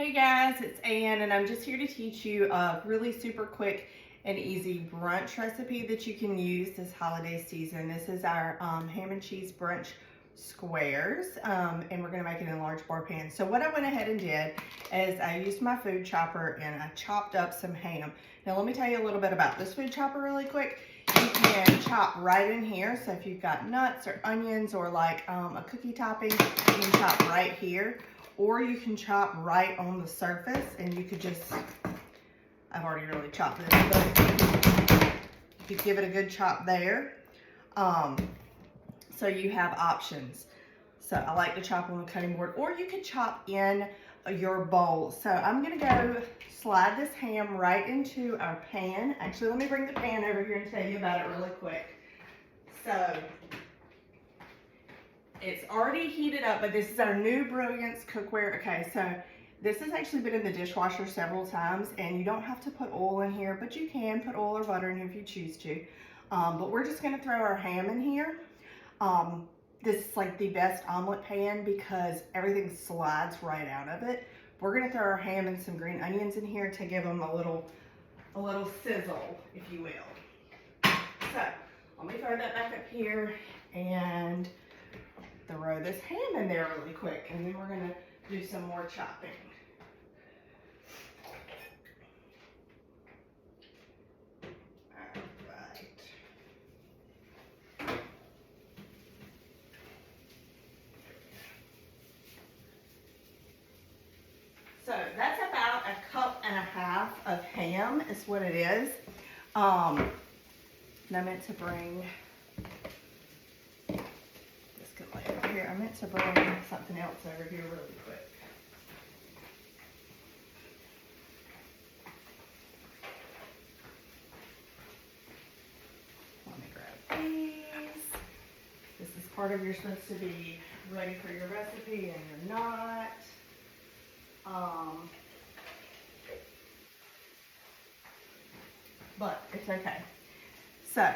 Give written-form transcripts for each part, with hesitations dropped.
Hey guys, it's Ann and I'm just here to teach you a really super quick and easy brunch recipe that you can use this holiday season. This is our ham and cheese brunch squares and we're going to make it in a large bar pan. So what I went ahead and did is I used my food chopper and I chopped up some ham. Now let me tell you a little bit about this food chopper really quick. You can chop right in here. So if you've got nuts or onions or like a cookie topping, you can chop right here. Or you can chop right on the surface and you could just, I've already really chopped this, but you could give it a good chop there. So you have options. So I like to chop on the cutting board, or you could chop in your bowl. So I'm gonna go slide this ham right into our pan. Actually, let me bring the pan over here and tell you about it really quick. So, it's already heated up, but this is our new Brilliance cookware. Okay, so this has actually been in the dishwasher several times, and you don't have to put oil in here, but you can put oil or butter in here if you choose to. But we're just gonna throw our ham in here. This is like the best omelet pan because everything slides right out of it. We're gonna throw our ham and some green onions in here to give them a little sizzle, if you will. So let me throw that back up here and throw this ham in there really quick, and then we're gonna do some more chopping. All right. So that's about a cup and a half of ham is what it is. And I meant to bring here. I meant to bring something else over here really quick. Let me grab these. This is part of you're supposed to be ready for your recipe and you're not. But it's okay. So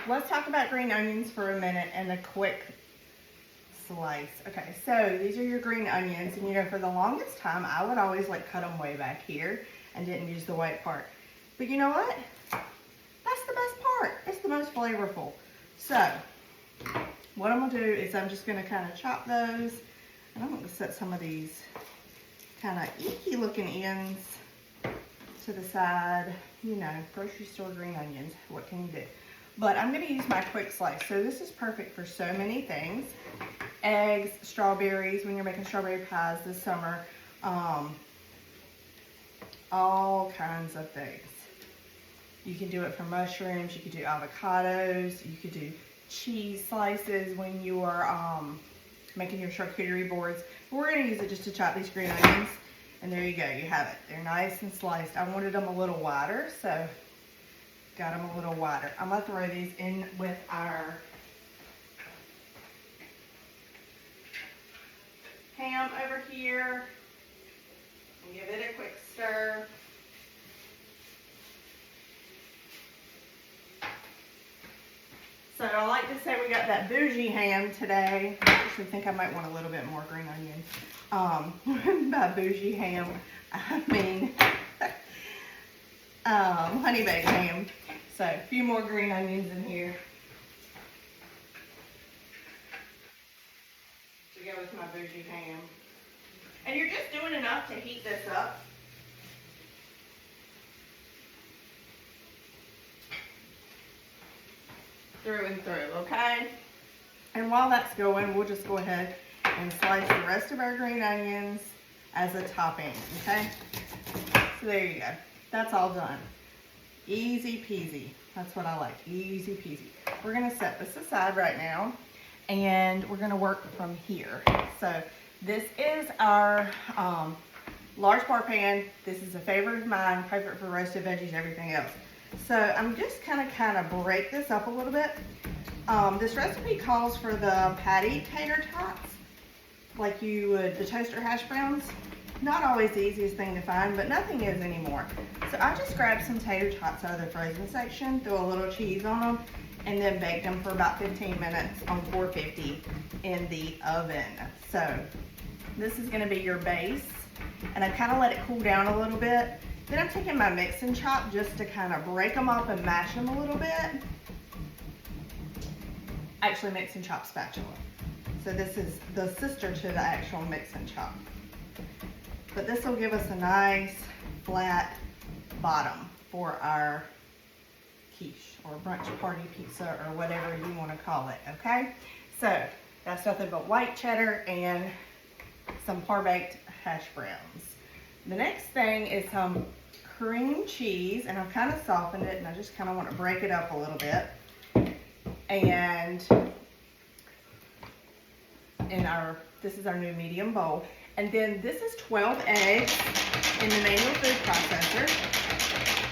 let's talk about green onions for a minute and a quick slice. Okay, so these are your green onions, and you know, for the longest time I would always like cut them way back here and didn't use the white part. But you know what? That's the best part. It's the most flavorful. So what I'm gonna do is I'm just gonna kind of chop those, and I'm gonna set some of these kind of icky looking ends to the side. You know, grocery store green onions, what can you do? But I'm gonna use my quick slice. So this is perfect for so many things. Eggs, strawberries, when you're making strawberry pies this summer, all kinds of things. You can do it for mushrooms, you could do avocados, you could do cheese slices when you are making your charcuterie boards. But we're gonna use it just to chop these green onions. And there you go, you have it. They're nice and sliced. I wanted them a little wider, so got them a little wider. I'm gonna throw these in with our ham over here and give it a quick stir. So I like to say we got that bougie ham today. I actually think I might want a little bit more green onion. By bougie ham, I mean honey baked ham. So a few more green onions in here to go with my bougie ham. And you're just doing enough to heat this up. Through and through, okay? And while that's going, we'll just go ahead and slice the rest of our green onions as a topping, okay? So there you go. That's all done. Easy peasy. That's what I like. Easy peasy. We're gonna set this aside right now, and we're gonna work from here. So this is our large bar pan. This is a favorite of mine, favorite for roasted veggies, everything else. So I'm just kind of break this up a little bit. This recipe calls for the patty tater tots, like you would the toaster hash browns. Not always the easiest thing to find, but nothing is anymore. So I just grabbed some tater tots out of the frozen section, threw a little cheese on them, and then baked them for about 15 minutes on 450 in the oven. So this is gonna be your base and I kind of let it cool down a little bit. Then I'm taking my mix and chop just to kind of break them up and mash them a little bit. Actually, mix and chop spatula. So this is the sister to the actual mix and chop. But this will give us a nice flat bottom for our quiche or brunch party pizza or whatever you want to call it, okay? So that's nothing but white cheddar and some par-baked hash browns. The next thing is some cream cheese, and I've kind of softened it, and I just kind of want to break it up a little bit. And this is our new medium bowl. And then this is 12 eggs in the manual food processor.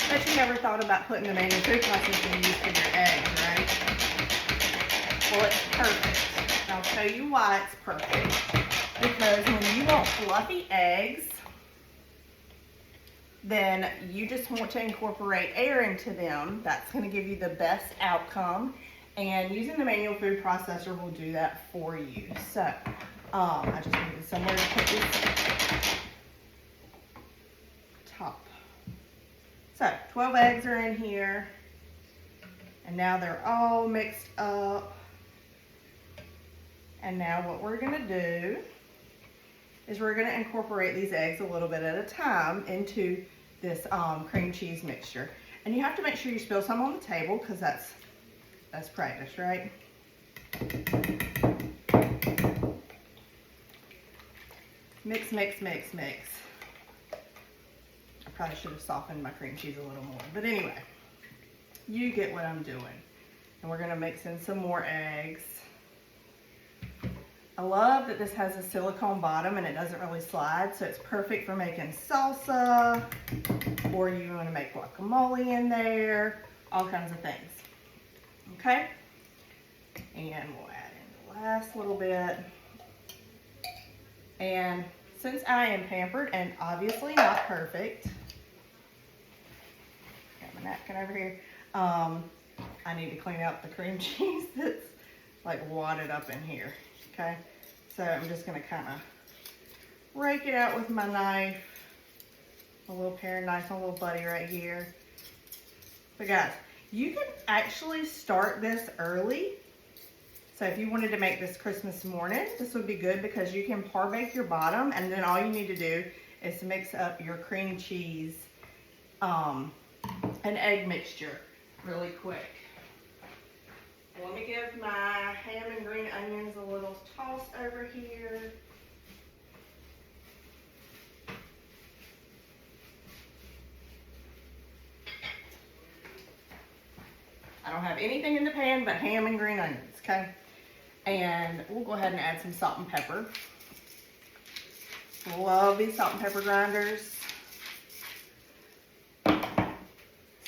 Bet you never thought about putting the manual food processor used for your eggs, right? Well, it's perfect. I'll show you why it's perfect. Because when you want fluffy eggs, then you just want to incorporate air into them. That's going to give you the best outcome. And using the manual food processor will do that for you. So, I just needed somewhere to put this top. So, 12 eggs are in here. And now they're all mixed up. And now what we're going to do is we're going to incorporate these eggs a little bit at a time into this cream cheese mixture. And you have to make sure you spill some on the table because that's practice, right? Mix, mix, mix, mix. I probably should have softened my cream cheese a little more. But anyway, you get what I'm doing. And we're going to mix in some more eggs. I love that this has a silicone bottom and it doesn't really slide, so it's perfect for making salsa, or you want to make guacamole in there, all kinds of things. Okay? And we'll add in the last little bit. And since I am pampered and obviously not perfect, got my napkin over here, I need to clean out the cream cheese that's like wadded up in here. Okay, so I'm just going to kind of rake it out with my knife. A little paring knife, a little buddy right here. But guys, you can actually start this early. So if you wanted to make this Christmas morning, this would be good because you can par-bake your bottom, and then all you need to do is mix up your cream cheese and egg mixture really quick. Let me give my ham and green onions a little toss over here. I don't have anything in the pan but ham and green onions, okay? And we'll go ahead and add some salt and pepper. Love these salt and pepper grinders.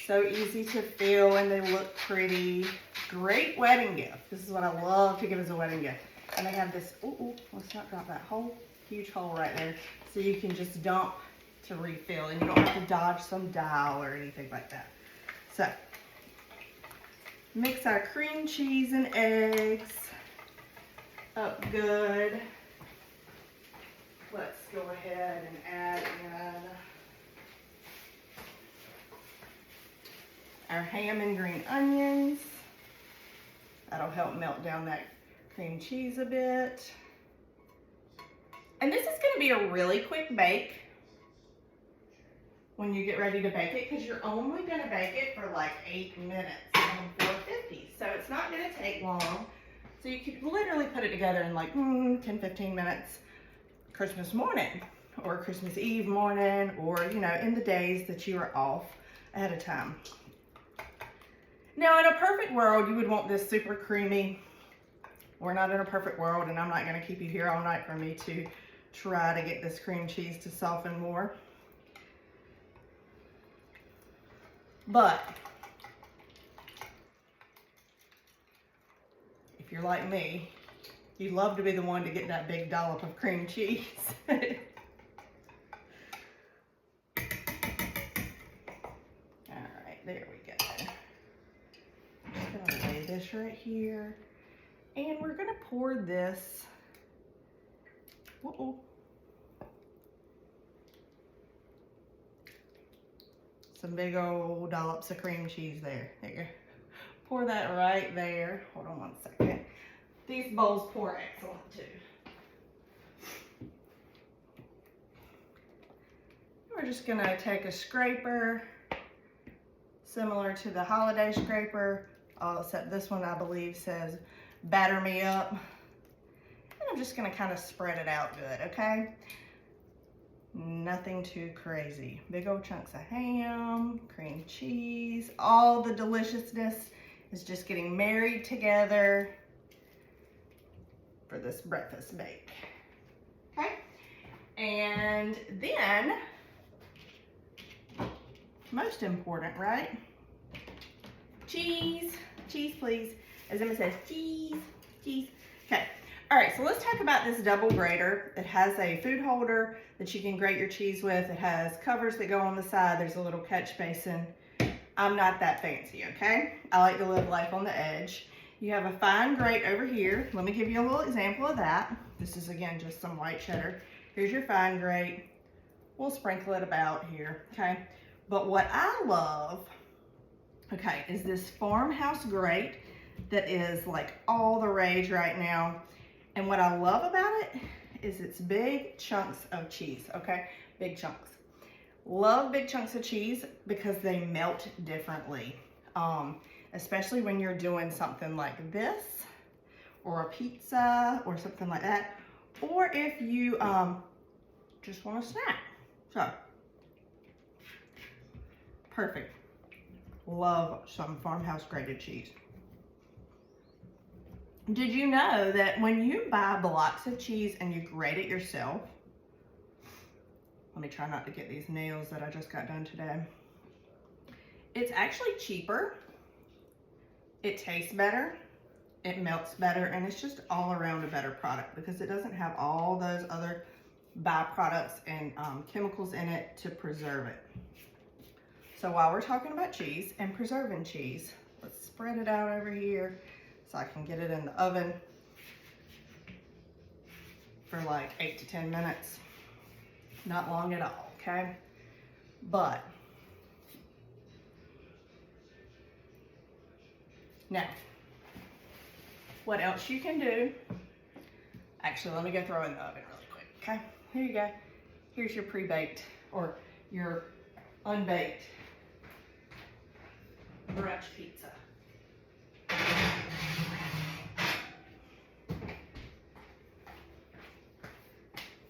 So easy to fill and they look pretty. Great wedding gift. This is what I love to give as a wedding gift. And they have this, let's not drop that whole huge hole right there. So you can just dump to refill and you don't have to dodge some dial or anything like that. So, mix our cream cheese and eggs up good. Let's go ahead and add in our ham and green onions. That'll help melt down that cream cheese a bit. And this is going to be a really quick bake when you get ready to bake it, because you're only going to bake it for like 8 minutes on 450. So it's not going to take long. So you could literally put it together in like 10-15 minutes Christmas morning or Christmas Eve morning, or you know, in the days that you are off ahead of time. Now, in a perfect world, you would want this super creamy. We're not in a perfect world, and I'm not going to keep you here all night for me to try to get this cream cheese to soften more. But if you're like me, you'd love to be the one to get that big dollop of cream cheese. All right, there we go. I'm just gonna lay this right here, and we're gonna pour this. some big old dollops of cream cheese there. There you go. Pour that right there. Hold on one second. These bowls pour excellent too. We're just gonna take a scraper, similar to the holiday scraper, except this one I believe says batter me up. And I'm just gonna kind of spread it out good, okay? Nothing too crazy. Big old chunks of ham, cream cheese, all the deliciousness is just getting married together for this breakfast bake. Okay? And then, most important, right? Cheese. Cheese, please. As Emma says, cheese, cheese. Okay. All right, so let's talk about this double grater. It has a food holder that you can grate your cheese with. It has covers that go on the side. There's a little catch basin. I'm not that fancy, okay? I like to live life on the edge. You have a fine grate over here. Let me give you a little example of that. This is, again, just some white cheddar. Here's your fine grate. We'll sprinkle it about here, okay? But what I love, okay, is this farmhouse grate that is like all the rage right now. And what I love about it is it's big chunks of cheese, okay? Big chunks. Love big chunks of cheese because they melt differently. Especially when you're doing something like this, or a pizza, or something like that. Or if you just want a snack. So, perfect. Love some farmhouse grated cheese. Did you know that when you buy blocks of cheese and you grate it yourself, let me try not to get these nails that I just got done today. It's actually cheaper, it tastes better, it melts better, and it's just all around a better product because it doesn't have all those other byproducts and chemicals in it to preserve it. So while we're talking about cheese and preserving cheese, let's spread it out over here so I can get it in the oven for like 8 to 10 minutes. Not long at all, okay? But now, what else you can do, actually let me go throw it in the oven really quick, okay? Here you go. Here's your pre-baked or your unbaked brunch pizza.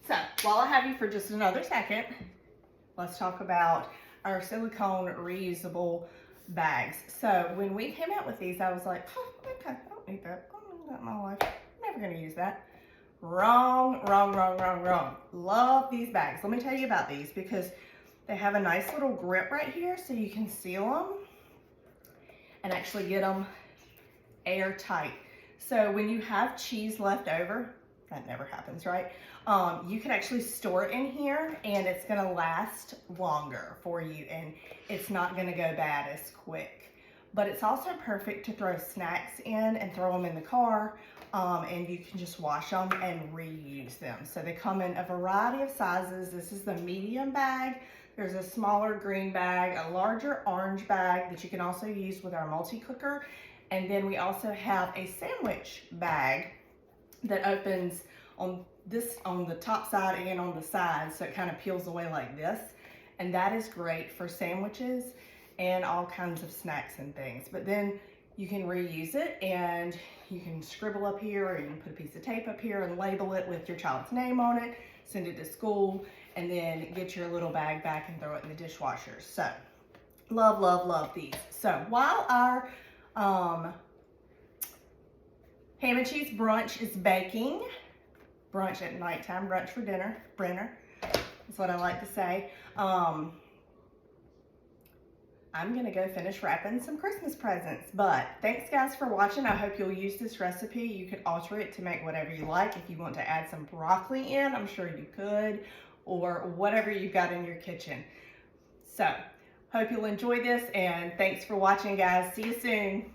So, while I have you for just another second, let's talk about our silicone reusable bags. So, when we came out with these, I was like, oh, okay, I don't need that. I don't need that in my life. I'm never going to use that. Wrong, wrong, wrong, wrong, wrong. Love these bags. Let me tell you about these because they have a nice little grip right here so you can seal them and actually get them airtight. So when you have cheese left over, that never happens, right? You can actually store it in here and it's gonna last longer for you and it's not gonna go bad as quick. But it's also perfect to throw snacks in and throw them in the car and you can just wash them and reuse them. So they come in a variety of sizes. This is the medium bag. There's a smaller green bag, a larger orange bag that you can also use with our multi-cooker. And then we also have a sandwich bag that opens on the top side and on the sides, so it kind of peels away like this. And that is great for sandwiches and all kinds of snacks and things. But then you can reuse it and you can scribble up here or you can put a piece of tape up here and label it with your child's name on it, send it to school, and then get your little bag back and throw it in the dishwasher. So, love, love, love these. So, while our ham and cheese brunch is baking, brunch at nighttime, brunch for dinner, Brenner, is what I like to say. I'm gonna go finish wrapping some Christmas presents. But thanks guys for watching. I hope you'll use this recipe. You could alter it to make whatever you like. If you want to add some broccoli in, I'm sure you could, or whatever you've got in your kitchen. So, hope you'll enjoy this and thanks for watching guys. See you soon.